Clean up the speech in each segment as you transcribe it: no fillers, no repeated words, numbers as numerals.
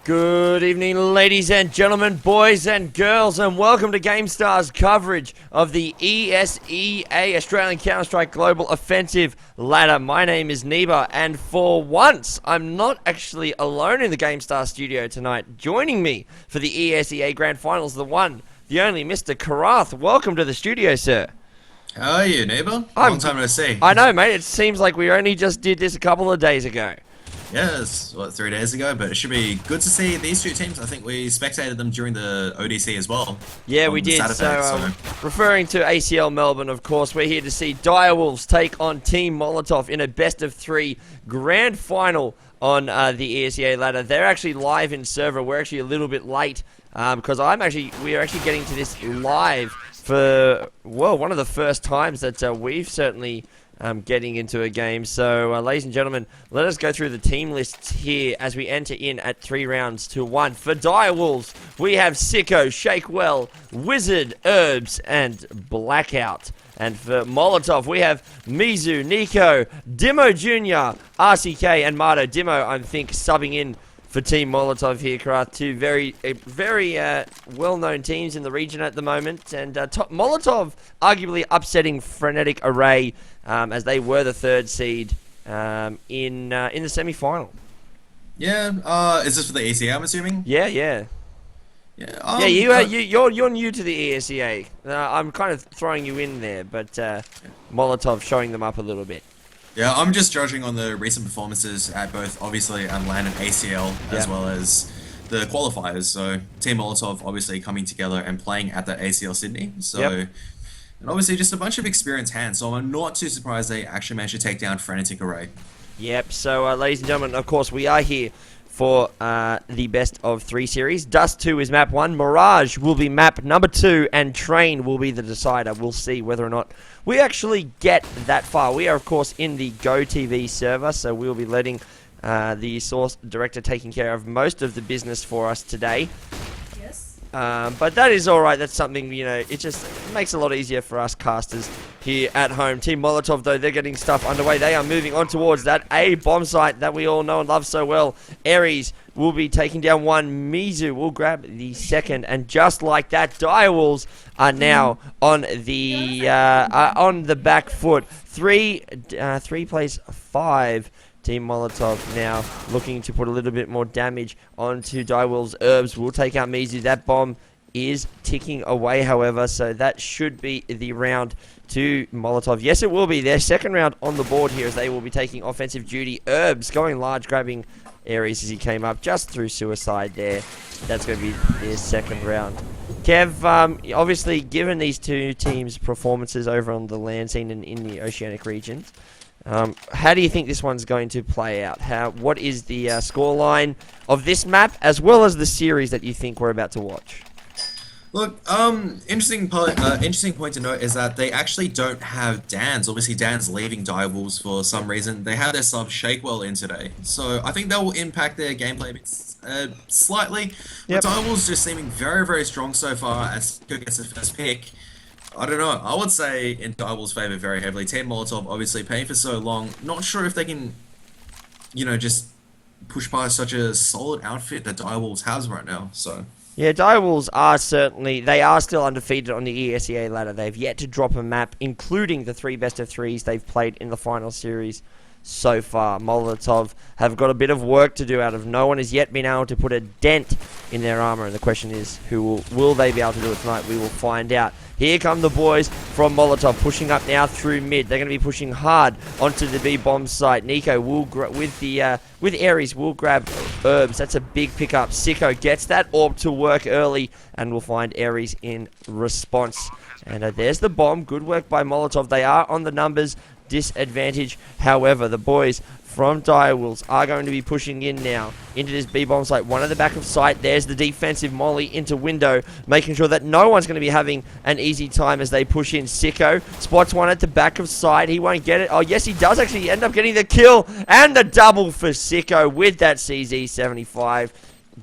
Good evening, ladies and gentlemen, boys and girls, and welcome to Gamestah's coverage of the ESEA, Australian Counter-Strike Global Offensive Ladder. My name is Neeber, and for once, I'm not actually alone in the Gamestah Studio tonight. Joining me for the ESEA Grand Finals, the one, the only Mr. Karath. Welcome to the studio, sir. How are you, neighbour? Long time no see. I know, mate. It seems like we only just did this a couple of days ago. Yes, what, 3 days ago, but it should be good to see these two teams. I think we spectated them during the ODC as well. Yeah, we did. Saturday, Referring to ACL Melbourne, of course, we're here to see Direwolves take on Team Molotov in a best-of-3 grand final on the ESEA ladder. They're actually live in server. We're actually a little bit late because we're actually getting to this live for, well, one of the first times that we've certainly getting into a game. So, ladies and gentlemen, let us go through the team lists here as we enter in at 3 rounds to 1. For Direwolves, we have Siko, Shakewell, Wizard, Herbs, and Blackout. And for Molotov, we have Mizu, Nico, Dimo Jr., RCK, and Marto. Dimo, I think, subbing in for Team Molotov here, Karath. Two very well-known teams in the region at the moment. And Molotov arguably upsetting Frenetic Array as they were the 3rd seed in the semi-final. Yeah, is this for the ESEA, I'm assuming? Yeah. Yeah, you're new to the ESEA. I'm kind of throwing you in there, but Molotov showing them up a little bit. Yeah, I'm just judging on the recent performances at both, obviously, LAN and ACL, as well as the qualifiers. So, Team Molotov obviously coming together and playing at the ACL Sydney. So, and obviously just a bunch of experienced hands. So, I'm not too surprised they actually managed to take down Frenetic Array. Yep, so ladies and gentlemen, of course, we are here for the best of 3 series. Dust 2 is map 1, Mirage will be map number 2, and Train will be the decider. We'll see whether or not we actually get that far. We are, of course, in the GoTV server, so we'll be letting the source director taking care of most of the business for us today. But that is alright. That's something, you know, it just makes it a lot easier for us casters here at home. Team Molotov, though, they're getting stuff underway. They are moving on towards that A bomb site that we all know and love so well. Ares will be taking down 1. Mizu will grab the 2nd. And just like that, Direwolves are now on the back foot. 3 plays 5. Team Molotov now looking to put a little bit more damage onto Direwolves. Herbs will take out Mizu. That bomb is ticking away, however, so that should be the round to Molotov. Yes, it will be their 2nd round on the board here as they will be taking offensive duty. Herbs going large, grabbing Ares as he came up just through suicide there. That's going to be their 2nd round. Kev, obviously, given these two teams' performances over on the land scene and in the oceanic regions, how do you think this one's going to play out? What is the scoreline of this map, as well as the series that you think we're about to watch? Look, interesting point to note is that they actually don't have Dan's. Obviously, Dan's leaving Direwolves for some reason. They have their sub Shakewell in today, so I think that will impact their gameplay slightly. But Direwolves just seeming very, very strong so far as Siko gets the 1st pick. I don't know. I would say in Direwolves' favor very heavily. Team Molotov obviously paying for so long. Not sure if they can, you know, just push past such a solid outfit that Direwolves has right now. So. Yeah, Direwolves are still undefeated on the ESEA ladder. They've yet to drop a map, including the 3 best-of-3s they've played in the final series so far. Molotov have got a bit of work to do out of. No one has yet been able to put a dent in their armor, and the question is, will they be able to do it tonight? We will find out. Here come the boys from Molotov, pushing up now through mid. They're going to be pushing hard onto the B bomb site. Nico will with Ares will grab Herbs. That's a big pickup. Siko gets that orb to work early, and will find Ares in response. And there's the bomb. Good work by Molotov. They are on the numbers disadvantage. However, the boys from Direwolves are going to be pushing in now into this B-bomb site. One at the back of site. There's the defensive molly into window, making sure that no one's going to be having an easy time as they push in. Siko spots one at the back of site. He won't get it. Oh, yes, he does actually end up getting the kill and the double for Siko with that CZ75.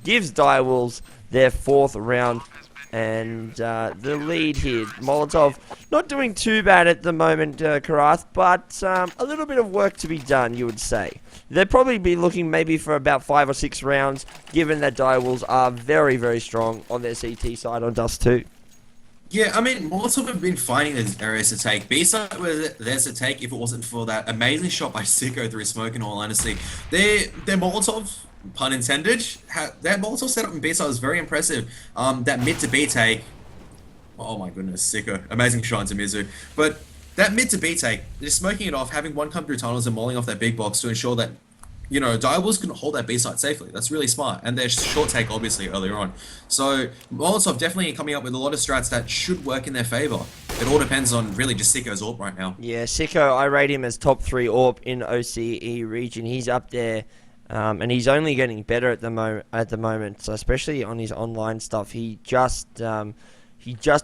Gives Direwolves their 4th round And the lead here, Molotov, not doing too bad at the moment, Karath, but a little bit of work to be done, you would say. They'd probably be looking maybe for about 5 or 6 rounds, given that Direwolves are very, very strong on their CT side on Dust 2. Yeah, I mean, Molotov have been finding these areas to take. B-side where there's a take if it wasn't for that amazing shot by Siko through smoke, in all honesty. Their Molotov, pun intended, that Molotov setup in B-side was very impressive. That mid to B take, oh my goodness, Siko, amazing shot into Mizu. But that mid to B take, just smoking it off, having one come through tunnels and mauling off that big box to ensure that, you know, Direwolves couldn't hold that B side safely. That's really smart. And their short take, obviously, earlier on. So, Molotov definitely coming up with a lot of strats that should work in their favor. It all depends on really just Siko's AWP right now. Yeah, Siko, I rate him as top 3 AWP in OCE region. He's up there, and he's only getting better at the moment. So especially on his online stuff, he just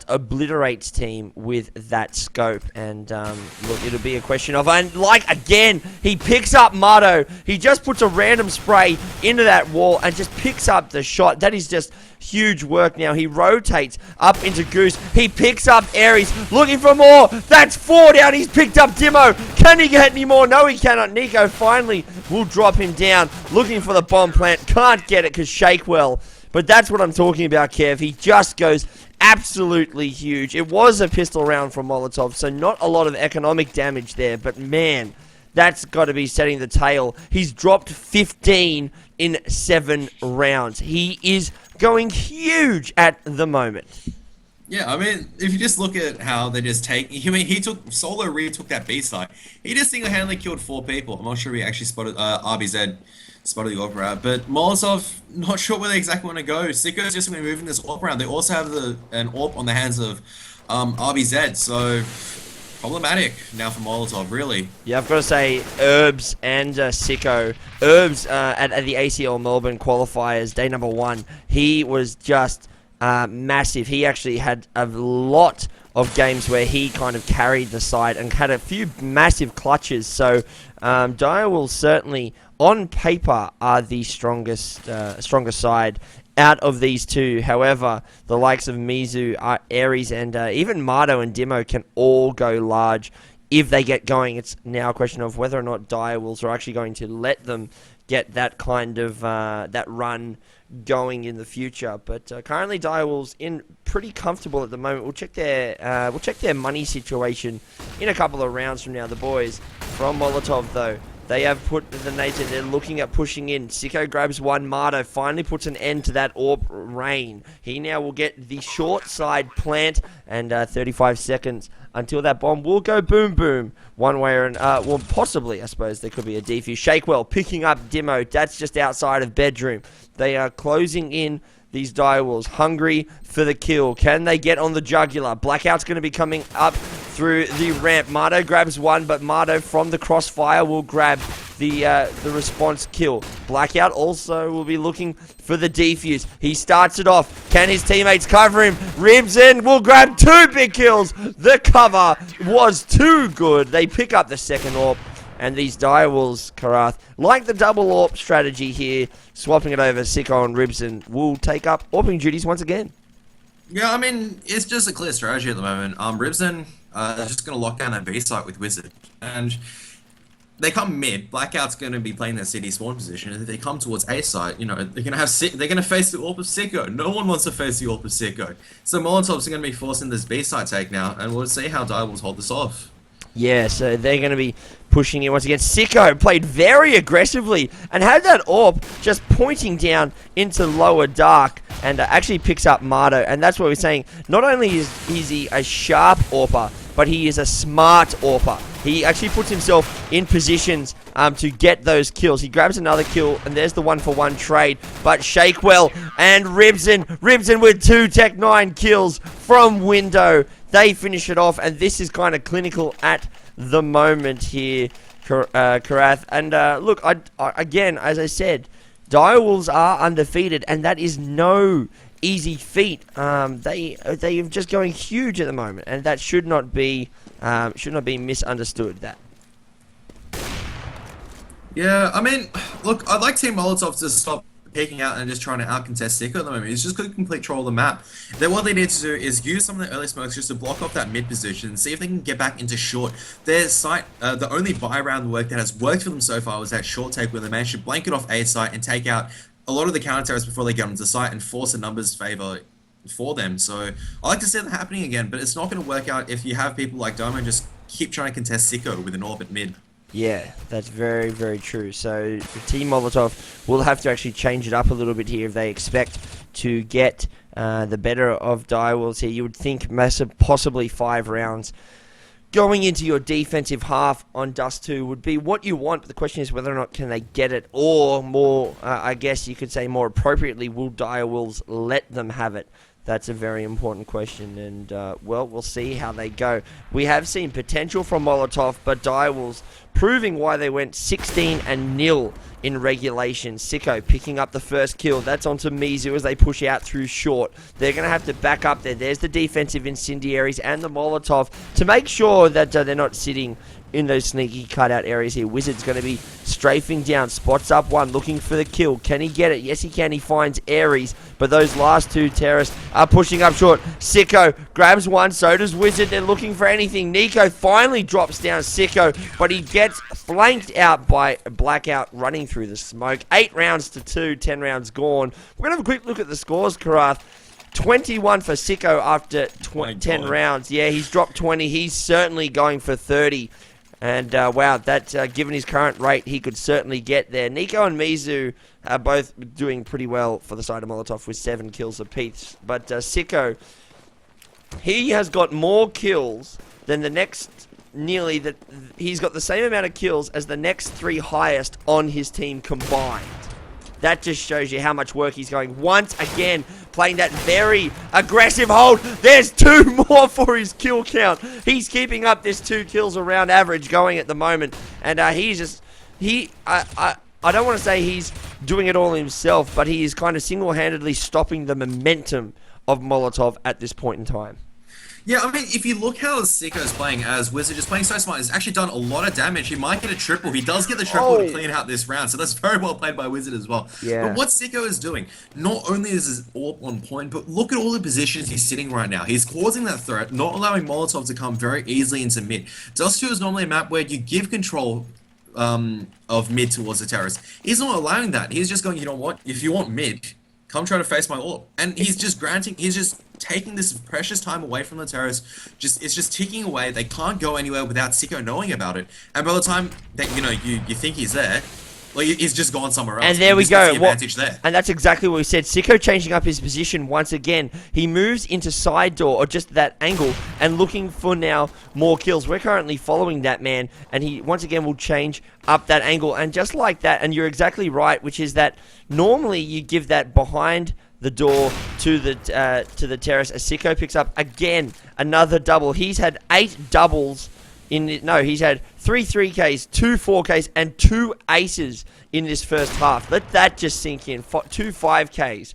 obliterates team with that scope. And look, it'll be a question of, and like again, he picks up Mardo. He just puts a random spray into that wall and just picks up the shot. That is just huge work. Now he rotates up into Goose. He picks up Aries, looking for more. That's 4 down. He's picked up Dimo. Can he get any more? No, he cannot. Nico finally will drop him down, looking for the bomb plant. Can't get it because Shakewell. But that's what I'm talking about, Kev. He just goes absolutely huge. It was a pistol round from Molotov, so not a lot of economic damage there. But man, that's got to be setting the tail. He's dropped 15 in 7 rounds. He is going huge at the moment. Yeah, I mean, if you just look at how they just take, I mean, Solo retook that B side. He just single-handedly killed 4 people. I'm not sure he actually spotted RBZ. Spotted the AWP route, but Molotov, not sure where they exactly want to go. Siko's just going to be moving this AWP round. They also have an AWP on the hands of RBZ, so problematic now for Molotov, really. Yeah, I've got to say, Herbs and Siko. Herbs at the ACL Melbourne qualifiers, day number 1, he was just massive. He actually had a lot of games where he kind of carried the side and had a few massive clutches. So Direwolves certainly, on paper, are the strongest side out of these two. However, the likes of Mizu, Aries, and even Mardo and Dimo can all go large if they get going. It's now a question of whether or not Direwolves are actually going to let them get that kind of that run going in the future. But currently Direwolves in pretty comfortable at the moment. We'll check their money situation in a couple of rounds from now. The boys from Molotov, though, they have put the nades in. They're looking at pushing in. Siko grabs one. Mardo finally puts an end to that AWP rain. He now will get the short side plant, and 35 seconds until that bomb will go boom boom one way or another. Well, possibly, I suppose, there could be a defuse. Shakewell picking up Dimo. That's just outside of bedroom. They are closing in. These Direwolves hungry for the kill. Can they get on the jugular? Blackout's going to be coming up through the ramp. Mardo grabs one, but Mardo from the crossfire will grab the response kill. Blackout also will be looking for the defuse. He starts it off. Can his teammates cover him? Ribs in, will grab 2 big kills. The cover was too good. They pick up the second AWP. And these Direwolves, Karath, like the double AWP strategy here, swapping it over, Siko and Ribson will take up AWPing duties once again. Yeah, I mean, it's just a clear strategy at the moment. Ribson is just going to lock down that B site with Wizard. And they come mid. Blackout's going to be playing that city spawn position. And if they come towards A site, you know, they're going to face the AWP of Siko. No one wants to face the AWP of Siko. So Molotovs are going to be forcing this B site take now, and we'll see how Direwolves hold this off. Yeah, so they're going to be pushing in once again. Siko played very aggressively and had that AWP just pointing down into lower dark, and actually picks up Mardo. And that's what we're saying. Not only is he a sharp AWPer, but he is a smart AWPer. He actually puts himself in positions to get those kills. He grabs another kill, and there's the 1-for-1 trade. But Shakewell and Ribson with 2 Tech 9 kills from window. They finish it off, and this is kind of clinical at the moment here, Karath. And look, again, as I said, Direwolves are undefeated, and that is no easy feat. They are just going huge at the moment, and that should not be misunderstood. That. Yeah, I mean, look, I'd like Team Molotov to stop peeking out and just trying to out-contest Siko at the moment. He's just got complete control of the map. Then what they need to do is use some of the early smokes just to block off that mid position, see if they can get back into short. Their site, the only buy round work that has worked for them so far was that short take where they managed to blanket off A site and take out a lot of the counter terrorists before they get onto site and force a numbers favor for them. So I like to see that happening again, but it's not going to work out if you have people like Domo just keep trying to contest Siko with an orbit mid. Yeah, that's very, very true. So Team Molotov will have to actually change it up a little bit here if they expect to get the better of Direwolves here. You would think possibly 5 rounds going into your defensive half on Dust 2 would be what you want. But the question is whether or not can they get it, or more, I guess you could say more appropriately, will Direwolves let them have it? That's a very important question, and, well, we'll see how they go. We have seen potential from Molotov, but Direwolves proving why they went 16-0 in regulation. Siko picking up the first kill. That's onto Mizu as they push out through short. They're going to have to back up there. There's the defensive incendiaries and the Molotov to make sure that they're not sitting in those sneaky cutout areas here. Wizard's going to be strafing down, spots up one, looking for the kill. Can he get it? Yes, he can. He finds Aries, but those last 2 terrorists are pushing up short. Siko grabs one, so does Wizard. They're looking for anything. Nico finally drops down Siko, but he gets flanked out by Blackout running through the smoke. 8 rounds to 2, 10 rounds gone. We're going to have a quick look at the scores, Karath. 21 for Siko after 10 rounds. Yeah, he's dropped 20. He's certainly going for 30. And, wow, that, given his current rate, he could certainly get there. Nico and Mizu are both doing pretty well for the side of Molotov with 7 kills apiece. But Siko, he has got more kills than the next, he's got the same amount of kills as the next 3 highest on his team combined. That just shows you how much work he's going. Once again, playing that very aggressive hold. There's 2 more for his kill count. He's keeping up this 2 kills around average going at the moment. And he's just, I don't want to say he's doing it all himself, but he is kind of single-handedly stopping the momentum of Molotov at this point in time. Yeah, I mean, if you look how Siko is playing as Wizard, just playing so smart, he's actually done a lot of damage. He might get a triple. He does get the triple to clean out this round, so that's very well played by Wizard as well. Yeah. But what Siko is doing, not only is his AWP on point, but look at all the positions he's sitting right now. He's causing that threat, not allowing Molotov to come very easily into mid. Dust 2 is normally a map where you give control of mid towards the terrorist. He's not allowing that. He's just going, you know what, if you want mid, come try to face my AWP. And he's just taking this precious time away from the terrorists. It's just ticking away. They can't go anywhere without Siko knowing about it. And by the time that you think he's there, well, he's just gone somewhere else. And there we go. The advantage there. And that's exactly what we said. Siko changing up his position once again. He moves into side door, or just that angle, and looking for now more kills. We're currently following that man, and he once again will change up that angle. And just like that, and you're exactly right, which is that normally you give that behind the door to the terrace. As Siko picks up again another double. He's had 8 doubles he's had 3 3Ks, 2 4Ks, and 2 aces in this first half. Let that just sink in. 2 5Ks.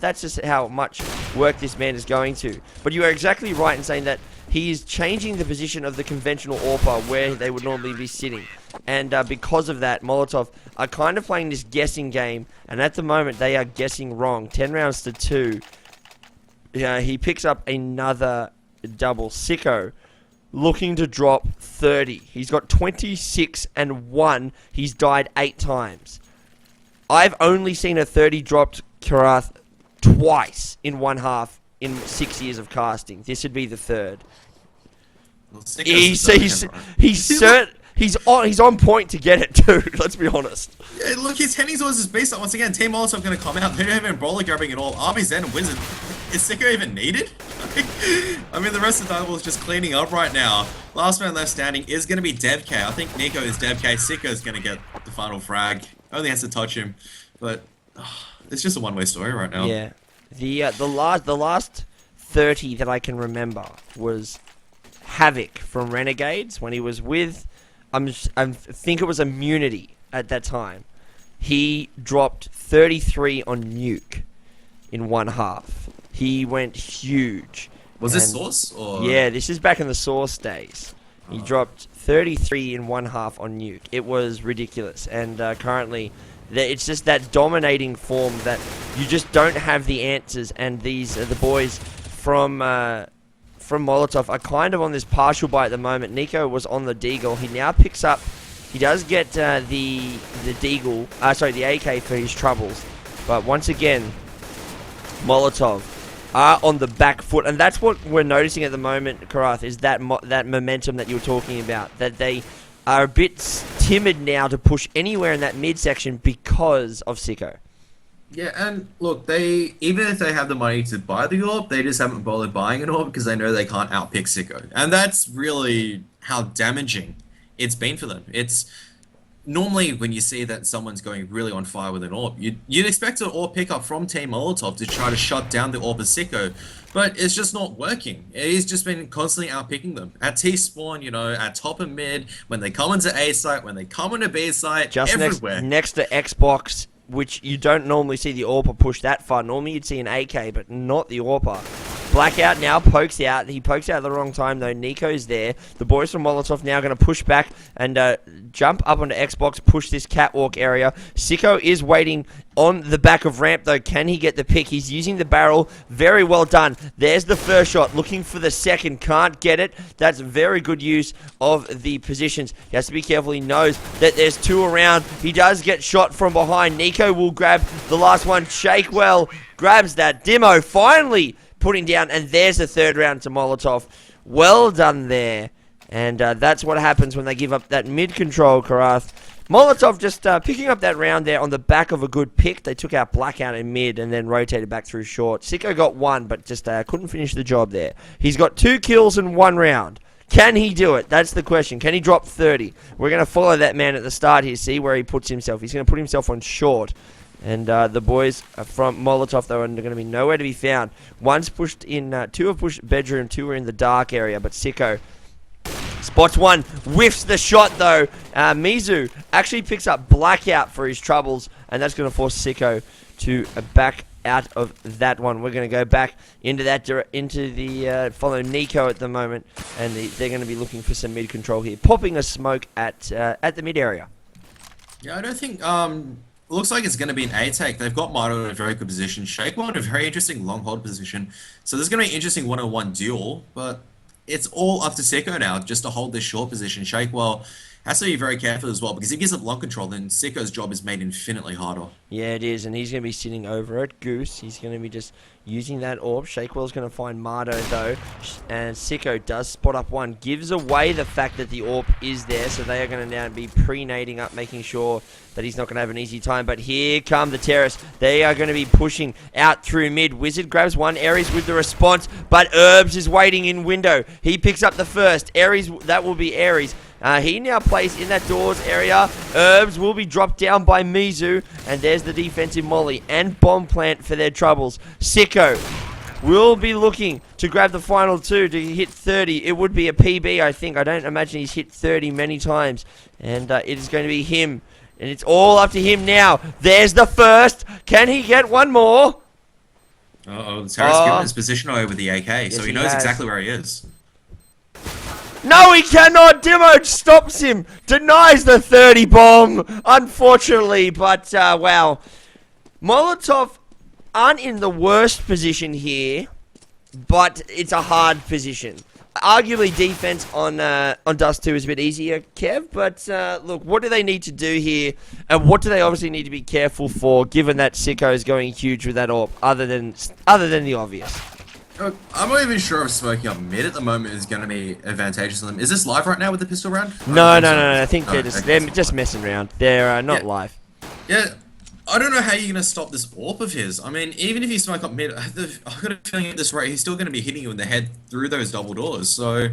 That's just how much work this man is going to. But you are exactly right in saying that he is changing the position of the conventional AWPer where they would normally be sitting. And because of that, Molotov are kind of playing this guessing game. And at the moment, they are guessing wrong. 10 rounds to 2. He picks up another double. Siko looking to drop 30. He's got 26 and 1. He's died 8 times. I've only seen a 30 dropped Karath twice in one half in 6 years of casting. This would be the 3rd. Well, He's on point to get it too. Let's be honest. Yeah, look, his heading's always his base. Once again, Team Molotov going to come out. They don't have brawler grabbing it all. RBZ and Wizard. Is Siko even needed? I mean, the rest of the Direwolves is just cleaning up right now. Last man left standing is going to be DevK. I think Nico is DevK. Siko is going to get the final frag. Only has to touch him, but it's just a one-way story right now. Yeah, the last 30 that I can remember was Havoc from Renegades when he was with. I think it was Immunity at that time. He dropped 33 on Nuke in one half. He went huge. Was this Source? Or? Yeah, this is back in the Source days. He dropped 33 in one half on Nuke. It was ridiculous. And currently, It's just that dominating form that you just don't have the answers, and these the boys from Molotov are kind of on this partial buy at the moment. Nico was on the Deagle. He now picks up. He does get the Deagle, the AK for his troubles, but once again, Molotov are on the back foot, and that's what we're noticing at the moment, Karath, is that that momentum that you were talking about, that they are a bit timid now to push anywhere in that midsection because of Siko. Yeah, and look, even if they have the money to buy the orb, they just haven't bothered buying an orb because they know they can't outpick Siko. And that's really how damaging it's been for them. It's normally when you see that someone's going really on fire with an orb, you'd expect an orb pickup from Team Molotov to try to shut down the orb of Siko, but it's just not working. He's just been constantly outpicking them. At T-spawn, you know, at top and mid, when they come into A site, when they come into B site, just everywhere. Next to Xbox, which you don't normally see the AWPer push that far. Normally you'd see an AK, but not the AWPer. Blackout now pokes out. He pokes out at the wrong time, though. Nico's there. The boys from Molotov now going to push back and jump up onto Xbox, push this catwalk area. Siko is waiting on the back of ramp, though. Can he get the pick? He's using the barrel. Very well done. There's the first shot. Looking for the second. Can't get it. That's very good use of the positions. He has to be careful. He knows that there's two around. He does get shot from behind. Nico will grab the last one. Shakewell grabs that. Dimo finally putting down, and there's the third round to Molotov. Well done there. And that's what happens when they give up that mid-control, Karath. Molotov just picking up that round there on the back of a good pick. They took out Blackout in mid and then rotated back through short. Siko got one, but just couldn't finish the job there. He's got 2 kills in 1 round. Can he do it? That's the question. Can he drop 30? We're going to follow that man at the start here, see where he puts himself. He's going to put himself on short. And the boys from Molotov, though, are going to be nowhere to be found. One's pushed in, 2 have pushed bedroom, 2 are in the dark area, but Siko spots one, whiffs the shot, though. Mizu actually picks up Blackout for his troubles, and that's going to force Siko to back out of that one. We're going to go back into the follow Nico at the moment, and they're going to be looking for some mid control here, popping a smoke at the mid area. Yeah, I don't think looks like it's going to be an A-take. They've got Mato in a very good position. Shakewell in a very interesting long hold position. So there's going to be an interesting one-on-one duel, but it's all up to Siko now just to hold this short position. Shakewell has to be very careful as well, because if he gives up long control, then Siko's job is made infinitely harder. Yeah, it is, and he's going to be sitting over at Goose. He's going to be just using that orb. Shakewell's going to find Mardo, though, and Siko does spot up one. Gives away the fact that the orb is there, so they are going to now be pre-nading up, making sure that he's not going to have an easy time. But here come the terrorists. They are going to be pushing out through mid. Wizard grabs one. Aries with the response, but Herbs is waiting in window. He picks up the first. Aries, that will be Aries. He now plays in that doors area. Herbs will be dropped down by Mizu. And there's the defensive molly and bomb plant for their troubles. Siko will be looking to grab the final 2 to hit 30. It would be a PB, I think. I don't imagine he's hit 30 many times. And it is going to be him. And it's all up to him now. There's the first. Can he get one more? Uh-oh, the terrorist given his position away with the AK, yes, so he knows exactly where he is. No, he cannot. Dimo stops him. Denies the 30 bomb, unfortunately. But, wow. Molotov aren't in the worst position here, but it's a hard position. Arguably, defense on Dust 2 is a bit easier, Kev. But, look, what do they need to do here? And what do they obviously need to be careful for, given that Siko is going huge with that AWP, other than the obvious? I'm not even sure if smoking up mid at the moment is going to be advantageous to them. Is this live right now with the pistol round? No. I think they're just messing around. They're not live. Yeah, I don't know how you're going to stop this AWP of his. I mean, even if you smoke up mid, I've got a feeling at this rate, he's still going to be hitting you in the head through those double doors. So,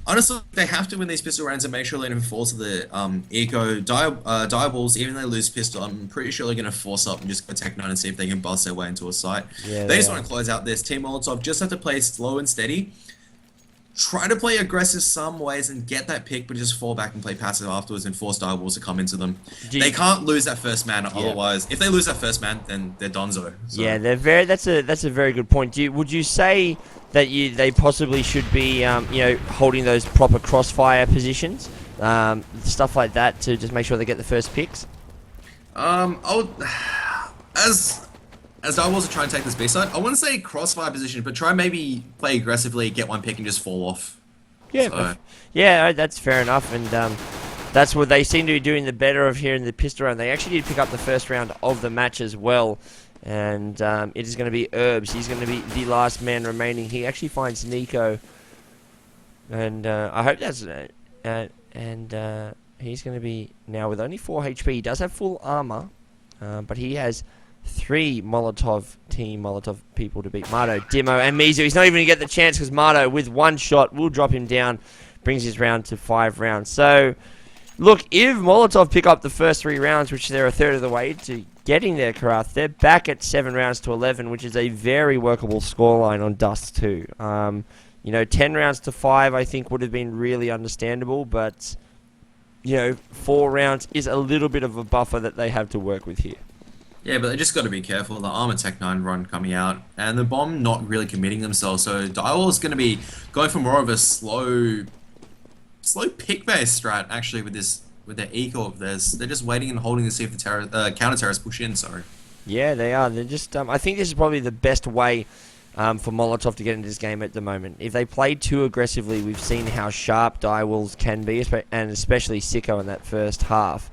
honestly, they have to win these pistol rounds and make sure they don't force the Eco Direwolves. Even if they lose pistol, I'm pretty sure they're going to force up and just go Tech 9 and see if they can bust their way into a site. Yeah, they just want to close out this. Team Molotov just have to play slow and steady. Try to play aggressive some ways and get that pick, but just fall back and play passive afterwards and force Direwolves to come into them. They can't lose that first man, otherwise, if they lose that first man, then they're donezo. So. Yeah, that's a very good point. Would you say that they possibly should be holding those proper crossfire positions, stuff like that, to just make sure they get the first picks? I would, as Direwolves are trying to take this B side, I wouldn't say crossfire position, but try maybe play aggressively, get one pick, and just fall off. Yeah, So, yeah, that's fair enough, and that's what they seem to be doing the better of here in the pistol round. They actually did pick up the first round of the match as well, and it is going to be Herbs. He's going to be the last man remaining. He actually finds Nico, and I hope that's he's going to be now with only 4 HP. He does have full armor, but he has 3 Team Molotov people to beat. Mardo, Dimo, and Mizu. He's not even going to get the chance because Mardo, with 1 shot, will drop him down, brings his round to 5 rounds. So, look, if Molotov pick up the first 3 rounds, which they're a third of the way to getting their Karath, they're back at 7 rounds to 11, which is a very workable scoreline on Dust 2. 10 rounds to 5, I think, would have been really understandable, but 4 rounds is a little bit of a buffer that they have to work with here. yeah, but they just got to be careful. The Armor Tech 9 run coming out, and the Bomb not really committing themselves. So Direwolves is going to be going for more of a slow pick-based strat, actually, with their eco of theirs. They're just waiting and holding to see if the counter-terrorists push in, sorry. Yeah, they are. They're just. I think this is probably the best way for Molotov to get into this game at the moment. If they play too aggressively, we've seen how sharp Direwolves can be, and especially Siko in that first half.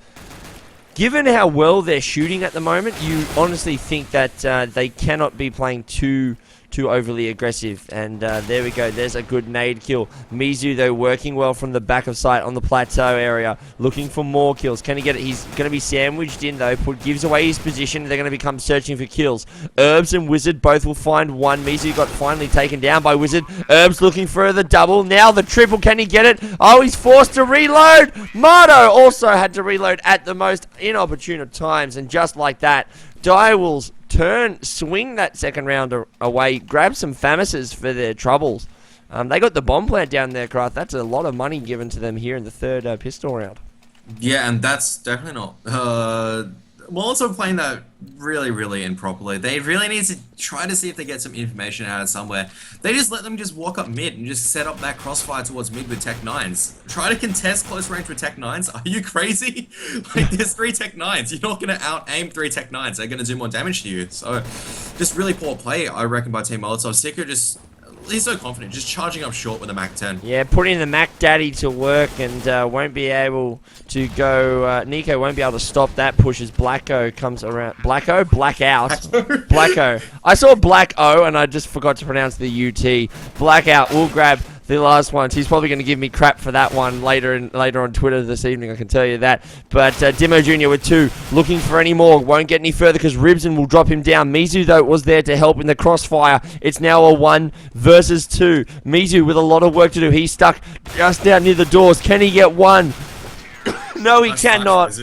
Given how well they're shooting at the moment, you honestly think that they cannot be playing too overly aggressive. And there we go. There's a good nade kill. Mizu, though, working well from the back of sight on the plateau area, looking for more kills. Can he get it? He's going to be sandwiched in, though. Gives away his position. They're going to become searching for kills. Herbs and Wizard both will find one. Mizu got finally taken down by Wizard. Herbs looking for the double. Now the triple. Can he get it? Oh, he's forced to reload. Mardo also had to reload at the most inopportune of times. And just like that, Direwolves swing that second round away, grab some Famises for their troubles. They got the bomb plant down there, Karath. That's a lot of money given to them here in the third pistol round. Yeah, and that's definitely not. Molotov playing that really, really improperly. They really need to try to see if they get some information out of somewhere. They just let them just walk up mid and just set up that crossfire towards mid with Tech 9s. Try to contest close range with Tech 9s? Are you crazy? Like, there's 3 Tech 9s. You're not going to out-aim 3 Tech 9s. They're going to do more damage to you. So, just really poor play, I reckon, by Team Molotov. Siko just... He's so confident, just charging up short with a Mac 10. Yeah, putting the Mac Daddy to work and won't be able to go... Nico won't be able to stop that push as Blacko comes around. Blacko? Blackout. Blacko. I saw Black O and I just forgot to pronounce the UT. Blackout will grab the last ones. He's probably going to give me crap for that one later on Twitter this evening, I can tell you that. But Dimo Jr. with 2, looking for any more. Won't get any further because Ribson will drop him down. Mizu, though, was there to help in the crossfire. It's now a 1 versus 2. Mizu with a lot of work to do. He's stuck just down near the doors. Can he get one? No, he cannot.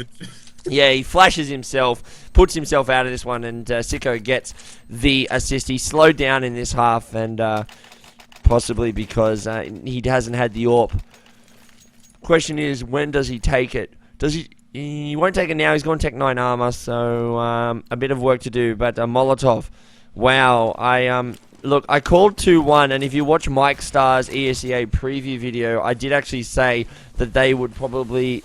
Yeah, he flashes himself, puts himself out of this one, and Siko gets the assist. He slowed down in this half, and... possibly because he hasn't had the AWP. Question is, when does he take it? Does he? He won't take it now. He's gone Tech 9 armor, so a bit of work to do. But Molotov, wow! Look, I called 2-1, and if you watch Mike Starr's ESEA preview video, I did actually say that they would probably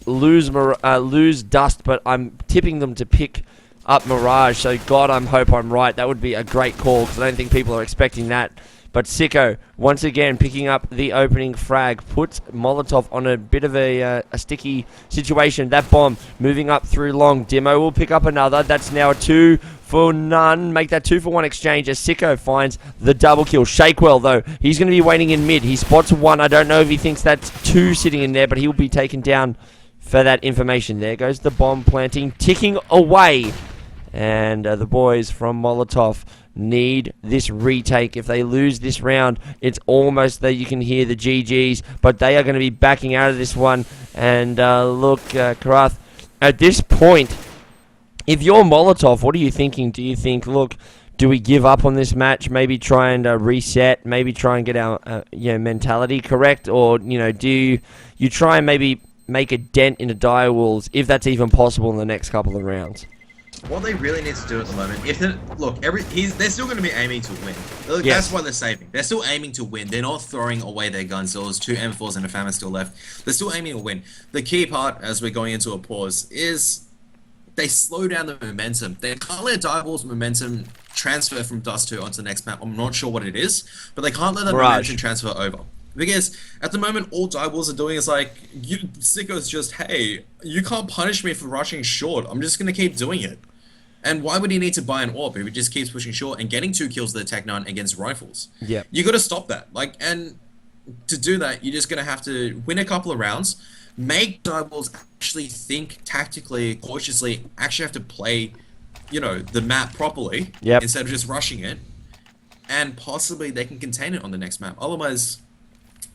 lose Dust, but I'm tipping them to pick up Mirage. So God, I hope I'm right. That would be a great call because I don't think people are expecting that. But Siko, once again, picking up the opening frag, puts Molotov on a bit of a sticky situation. That bomb moving up through long. Demo will pick up another. That's now a 2 for none. Make that 2 for 1 exchange as Siko finds the double kill. Shakewell, though, he's going to be waiting in mid. He spots 1. I don't know if he thinks that's 2 sitting in there, but he'll be taken down for that information. There goes the bomb planting, ticking away. And the boys from Molotov need this retake. If they lose this round, it's almost that you can hear the GGs, but they are going to be backing out of this one. And look, Karath, at this point, if you're Molotov, what are you thinking? Do you think, look, do we give up on this match? Maybe try and reset, maybe try and get our mentality correct, or do you try and maybe make a dent into Direwolves, if that's even possible in the next couple of rounds? What they really need to do at the moment, they're still going to be aiming to win. Look, yes. That's why they're saving. They're still aiming to win. They're not throwing away their guns. So there's 2 M4s and a FAMA still left. They're still aiming to win. The key part, as we're going into a pause, is they slow down the momentum. They can't let Direwolves momentum transfer from Dust 2 onto the next map. I'm not sure what it is, but they can't let that momentum transfer over. Because at the moment, all Direwolves are doing is like, Siko's just, hey, you can't punish me for rushing short. I'm just going to keep doing it. And why would he need to buy an AWP if he just keeps pushing short and getting 2 kills with the Tech 9 against rifles? Yeah. You got to stop that. Like, and to do that, you're just going to have to win a couple of rounds, make Direwolves actually think tactically, cautiously, actually have to play, you know, the map properly instead of just rushing it, and possibly they can contain it on the next map. Otherwise,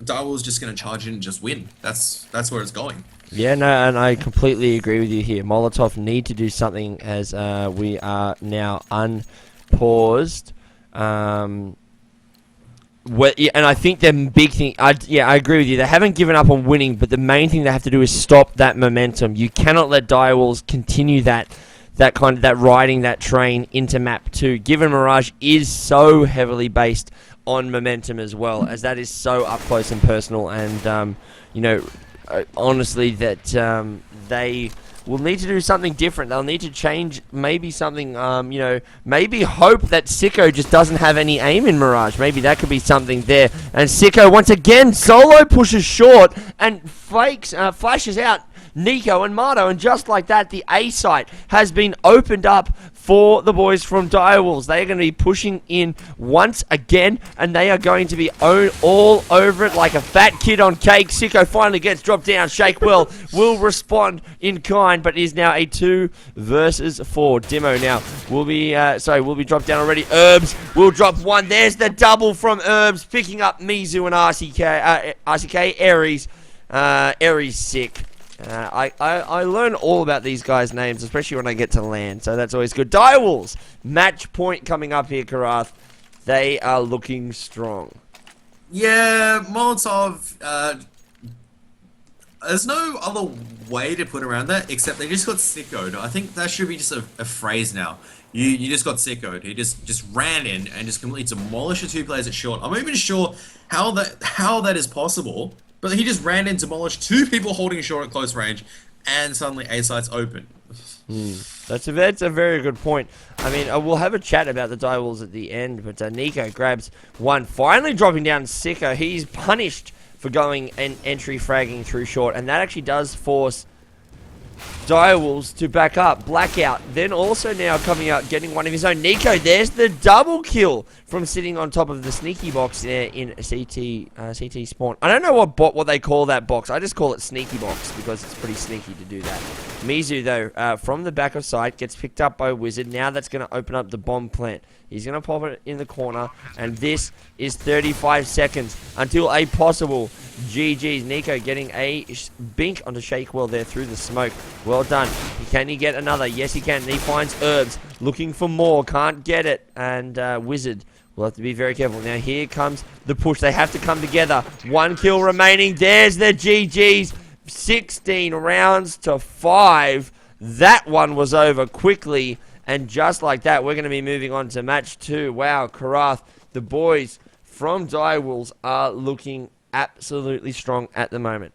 Direwolves just going to charge in and just win. That's where it's going. Yeah, no, and I completely agree with you here. Molotov need to do something as we are now unpaused. And I think the big thing, I agree with you. They haven't given up on winning, but the main thing they have to do is stop that momentum. You cannot let Direwolves continue that riding that train into map 2. Given Mirage is so heavily based on momentum as well, as that is so up close and personal, and you know, honestly, that they will need to do something different. They'll need to change maybe something, you know, maybe hope that Siko just doesn't have any aim in Mirage. Maybe that could be something there. And Siko, once again, solo pushes short and flashes out Nico and Marto, and just like that, the A site has been opened up for the boys from Direwolves. They are going to be pushing in once again, and they are going to be all over it like a fat kid on cake. Siko finally gets dropped down. Shake will respond in kind, but is now a 2 versus 4. Demo now will be dropped down already. Herbs will drop 1. There's the double from Herbs, picking up Mizu and RCK. Aries sick. I learn all about these guys' names, especially when I get to land, so that's always good. Direwolves, match point coming up here, Karath. They are looking strong. Yeah, Molotov, there's no other way to put around that, except they just got sickoed. I think that should be just a phrase now. You just got sickoed. He just ran in and just completely demolished the 2 players at short. I'm not even sure how that is possible. But he just ran in, demolished 2 people holding short at close range, and suddenly A site's open. That's a very good point. I mean, we'll have a chat about the Direwolves at the end, but Nico grabs 1, finally dropping down Siko. He's punished for going and entry fragging through short, and that actually does force Direwolves to back up. Blackout then also now coming out, getting 1 of his own. Nico, there's the double kill from sitting on top of the sneaky box there in CT spawn. I don't know what they call that box. I just call it sneaky box because it's pretty sneaky to do that. Mizu though, from the back of sight, gets picked up by Wizard. Now that's going to open up the bomb plant. He's going to pop it in the corner, and this is 35 seconds until a possible GG's. Nico getting a bink onto Shakewell there through the smoke. Well done. Can he get another? Yes, he can. And he finds Herbs looking for more. Can't get it. And Wizard will have to be very careful. Now here comes the push. They have to come together. 1 kill remaining. There's the GG's. 16 rounds to 5. That one was over quickly. And just like that, we're going to be moving on to match 2. Wow, Karath, the boys from Direwolves are looking absolutely strong at the moment.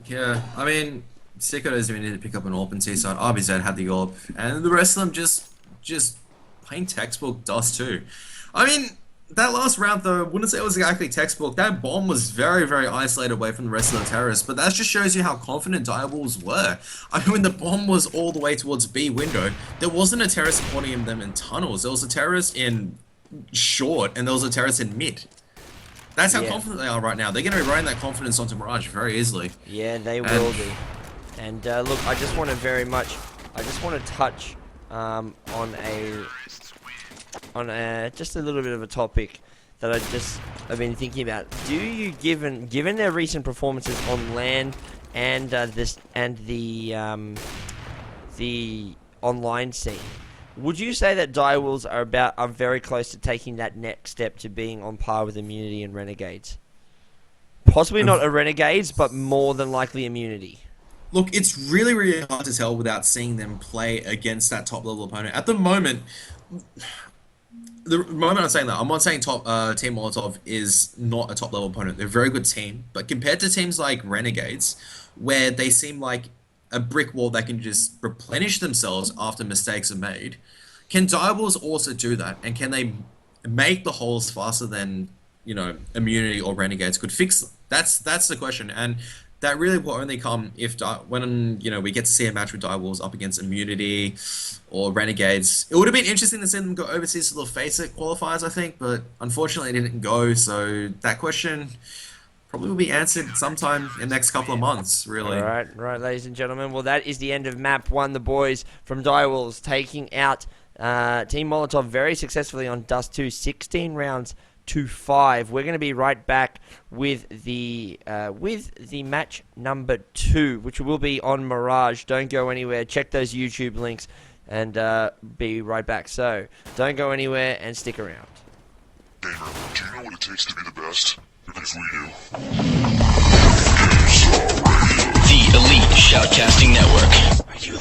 Yeah, I mean, Siko doesn't even need to pick up an AWP and T-side. RBZ had the AWP, and the rest of them just plain textbook Dust 2. I mean, that last round though, I wouldn't say it was exactly textbook. That bomb was very, very isolated away from the rest of the terrorists, but that just shows you how confident Direwolves were. I mean, when the bomb was all the way towards B window, there wasn't a terrorist supporting them in tunnels. There was a terrorist in short, and there was a terrorist in mid. That's how confident they are right now. They're going to be running that confidence onto Mirage very easily. Yeah, they will be. And look, I just want to touch on just a little bit of a topic that I've been thinking about. Do you, given their recent performances on LAN and the online scene, would you say that Direwolves are very close to taking that next step to being on par with Immunity and Renegades? Possibly not a Renegades, but more than likely Immunity. Look, it's really, really hard to tell without seeing them play against that top-level opponent. At the moment, I'm saying that, I'm not saying Team Molotov is not a top-level opponent. They're a very good team, but compared to teams like Renegades, where they seem like a brick wall that can just replenish themselves after mistakes are made. Can Direwolves also do that? And can they make the holes faster than, you know, Immunity or Renegades could fix them? That's the question. And that really will only come if when, you know, we get to see a match with Direwolves up against Immunity or Renegades. It would have been interesting to see them go overseas to the Face It qualifiers, I think, but unfortunately it didn't go. So that question probably will be answered sometime in the next couple of months, really. Right, ladies and gentlemen. Well, that is the end of map 1. The boys from Direwolves taking out Team Molotov very successfully on Dust 2, 16 rounds to 5. We're going to be right back with the match number 2, which will be on Mirage. Don't go anywhere. Check those YouTube links and be right back. So don't go anywhere and stick around. Gamer, do you know what it takes to be the best? Because we do. The Elite Shoutcasting Network. Are you